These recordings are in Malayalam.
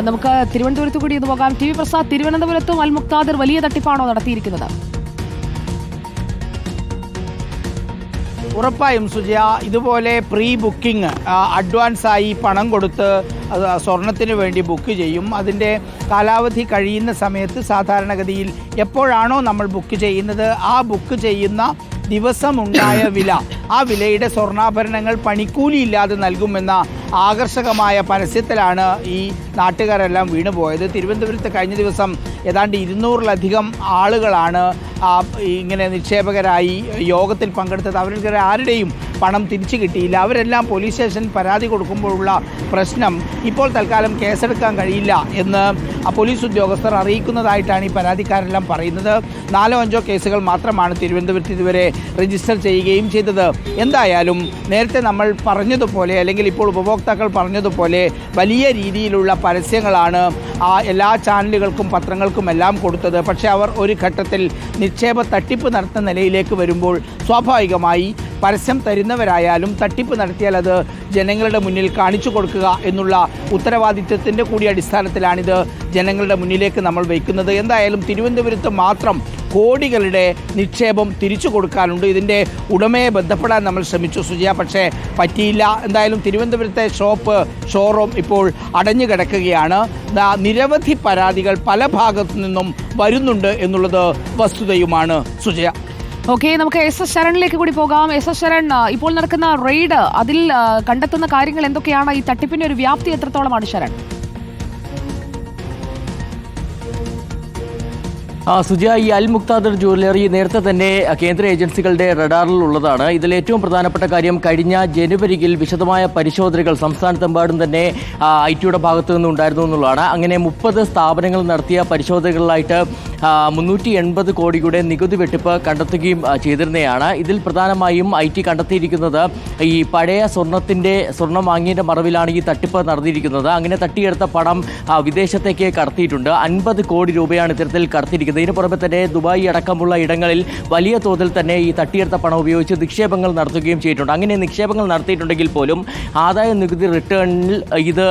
നമുക്ക് തിരുവനന്തപുരത്ത് കൂടി ഇത് പോകാം. ടി വി പ്രസാദ്, തിരുവനന്തപുരത്തും അൽ മുക്താദിർ വലിയ തട്ടിപ്പാണോ നടത്തിയിരിക്കുന്നത്? ഉറപ്പായും സുജയ, ഇതുപോലെ പ്രീ ബുക്കിംഗ് അഡ്വാൻസായി പണം കൊടുത്ത് സ്വർണത്തിന് വേണ്ടി ബുക്ക് ചെയ്യും. അതിൻ്റെ കാലാവധി കഴിയുന്ന സമയത്ത് സാധാരണഗതിയിൽ എപ്പോഴാണോ നമ്മൾ ബുക്ക് ചെയ്യുന്നത് ആ ബുക്ക് ചെയ്യുന്ന ദിവസമുണ്ടായ വില, ആ വിലയുടെ സ്വർണ്ണാഭരണങ്ങൾ പണിക്കൂലിയില്ലാതെ നൽകുമെന്ന ആകർഷകമായ പരസ്യത്തിലാണ് ഈ നാട്ടുകാരെല്ലാം വീണുപോയത്. തിരുവനന്തപുരത്ത് കഴിഞ്ഞ ദിവസം ഏതാണ്ട് 200-ലധികം ആളുകളാണ് ഇങ്ങനെ നിക്ഷേപകരായി യോഗത്തിൽ പങ്കെടുത്തത്. അവർക്ക് ആരുടെയും പണം തിരിച്ചു കിട്ടിയില്ല. അവരെല്ലാം പോലീസ് സ്റ്റേഷൻ പരാതി കൊടുക്കുമ്പോഴുള്ള പ്രശ്നം ഇപ്പോൾ തൽക്കാലം കേസെടുക്കാൻ കഴിയില്ല എന്ന് പോലീസ് ഉദ്യോഗസ്ഥർ അറിയിക്കുന്നതായിട്ടാണ് ഈ പരാതിക്കാരെല്ലാം പറയുന്നത്. 4-5 കേസുകൾ മാത്രമാണ് തിരുവനന്തപുരത്ത് ഇതുവരെ രജിസ്റ്റർ ചെയ്യുകയും ചെയ്തത്. എന്തായാലും നേരത്തെ നമ്മൾ പറഞ്ഞതുപോലെ, അല്ലെങ്കിൽ ഇപ്പോൾ ഉപഭോക്താക്കൾ പറഞ്ഞതുപോലെ, വലിയ രീതിയിലുള്ള പരസ്യങ്ങളാണ് എല്ലാ ചാനലുകൾക്കും പത്രങ്ങൾക്കും എല്ലാം കൊടുത്തത്. പക്ഷേ അവർ ഒരു ഘട്ടത്തിൽ നിക്ഷേപ തട്ടിപ്പ് നടത്തുന്ന നിലയിലേക്ക് വരുമ്പോൾ സ്വാഭാവികമായി പരസ്യം തരുന്നവരായാലും തട്ടിപ്പ് നടത്തിയാൽ അത് ജനങ്ങളുടെ മുന്നിൽ കാണിച്ചു കൊടുക്കുക എന്നുള്ള ഉത്തരവാദിത്വത്തിൻ്റെ കൂടി അടിസ്ഥാനത്തിലാണിത് ജനങ്ങളുടെ മുന്നിലേക്ക് നമ്മൾ വയ്ക്കുന്നത്. എന്തായാലും തിരുവനന്തപുരത്ത് മാത്രം കോടികളുടെ നിക്ഷേപം തിരിച്ചു കൊടുക്കാനുണ്ട്. ഇതിൻ്റെ ഉടമയെ ബന്ധപ്പെടാൻ നമ്മൾ ശ്രമിച്ചു സുജയ, പക്ഷേ പറ്റിയില്ല. എന്തായാലും തിരുവനന്തപുരത്തെ ഷോറൂം ഇപ്പോൾ അടഞ്ഞു കിടക്കുകയാണ്. നിരവധി പരാതികൾ പല ഭാഗത്തു നിന്നും വരുന്നുണ്ട് എന്നുള്ളത് വസ്തുതയുമാണ് സുജയ. ഓക്കെ, നമുക്ക് എസ് ശരണിലേക്ക് കൂടി പോകാം. എസ് ശരൺ, ഇപ്പോൾ നടക്കുന്ന റെയ്ഡ്, അതിൽ കണ്ടെത്തുന്ന കാര്യങ്ങൾ എന്തൊക്കെയാണ്? ഈ തട്ടിപ്പിന്റെ ഒരു വ്യാപ്തി എത്രത്തോളമാണ് ശരൺ? സുജയ, ഈ അൽ മുക്താദിർ ജ്വല്ലറി നേരത്തെ തന്നെ കേന്ദ്ര ഏജൻസികളുടെ റഡാറിൽ ഉള്ളതാണ്. ഇതിൽ ഏറ്റവും പ്രധാനപ്പെട്ട കാര്യം, കഴിഞ്ഞ ജനുവരിയിൽ വിശദമായ പരിശോധനകൾ സംസ്ഥാനത്തെമ്പാടും തന്നെ IT-യുടെ ഭാഗത്തു നിന്നുണ്ടായിരുന്നു എന്നുള്ളതാണ്. അങ്ങനെ 30 സ്ഥാപനങ്ങൾ നടത്തിയ പരിശോധനകളിലായിട്ട് 380 കോടിയുടെ നികുതി വെട്ടിപ്പ് കണ്ടെത്തുകയും ചെയ്തിരുന്നതാണ്. ഇതിൽ പ്രധാനമായും IT കണ്ടെത്തിയിരിക്കുന്നത് ഈ പഴയ സ്വർണം വാങ്ങിയതിൻ്റെ മറവിലാണ് ഈ തട്ടിപ്പ് നടത്തിയിരിക്കുന്നത്. അങ്ങനെ തട്ടിയെടുത്ത പണം വിദേശത്തേക്ക് കടത്തിയിട്ടുണ്ട്. 50 കോടി രൂപയാണ് ഇത്തരത്തിൽ കടത്തിയിരിക്കുന്നത്. ഇതിന് പുറമെ തന്നെ ദുബായ് അടക്കമുള്ള ഇടങ്ങളിൽ വലിയ തോതിൽ തന്നെ ഈ തട്ടിയെടുത്ത പണം ഉപയോഗിച്ച് നിക്ഷേപങ്ങൾ നടത്തുകയും ചെയ്തിട്ടുണ്ട്. അങ്ങനെ നിക്ഷേപങ്ങൾ നടത്തിയിട്ടുണ്ടെങ്കിൽ പോലും ആദായ നികുതി റിട്ടേണിൽ ഇത്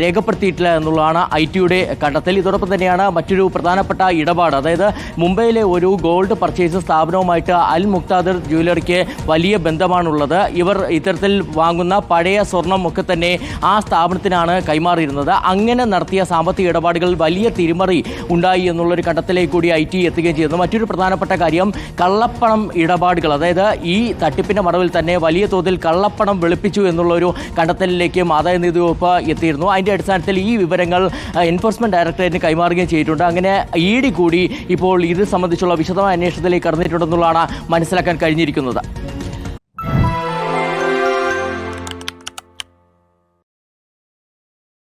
രേഖപ്പെടുത്തിയിട്ടില്ല എന്നുള്ളതാണ് IT-യുടെ കണ്ടെത്തൽ. ഇതോടൊപ്പം തന്നെയാണ് മറ്റൊരു പ്രധാനപ്പെട്ട ഇടപാട്, അതായത് മുംബൈയിലെ ഒരു ഗോൾഡ് പർച്ചേസ് സ്ഥാപനവുമായിട്ട് അൽ മുക്താദിർ ജ്വല്ലറിക്ക് വലിയ ബന്ധമാണുള്ളത്. ഇവർ ഇത്തരത്തിൽ വാങ്ങുന്ന പഴയ സ്വർണം ഒക്കെ തന്നെ ആ സ്ഥാപനത്തിനാണ് കൈമാറിയിരുന്നത്. അങ്ങനെ നടത്തിയ സാമ്പത്തിക ഇടപാടുകൾ വലിയ തിരിമറി ഉണ്ടായി എന്നുള്ളൊരു കണ്ടെത്തലേക്ക് കൂടി IT എത്തുകയും ചെയ്യുന്നു. മറ്റൊരു പ്രധാനപ്പെട്ട കാര്യം, കള്ളപ്പണം ഇടപാടുകൾ, അതായത് ഈ തട്ടിപ്പിന്റെ മറവിൽ തന്നെ വലിയ തോതിൽ കള്ളപ്പണം വെളുപ്പിച്ചു എന്നുള്ളൊരു കണ്ടെത്തലിലേക്കും ആദായ നികുതി വകുപ്പ് എത്തിയിരുന്നു. അതിന്റെ അടിസ്ഥാനത്തിൽ ഈ വിവരങ്ങൾ എൻഫോഴ്സ്മെന്റ് ഡയറക്ടറേറ്റിന് കൈമാറുകയും ചെയ്തിട്ടുണ്ട്. അങ്ങനെ ED കൂടി ഇപ്പോൾ ഇത് സംബന്ധിച്ചുള്ള വിശദമായ അന്വേഷണത്തിലേക്ക് കടന്നിട്ടുണ്ടെന്നുള്ളതാണ് മനസ്സിലാക്കാൻ കഴിഞ്ഞിരിക്കുന്നത്.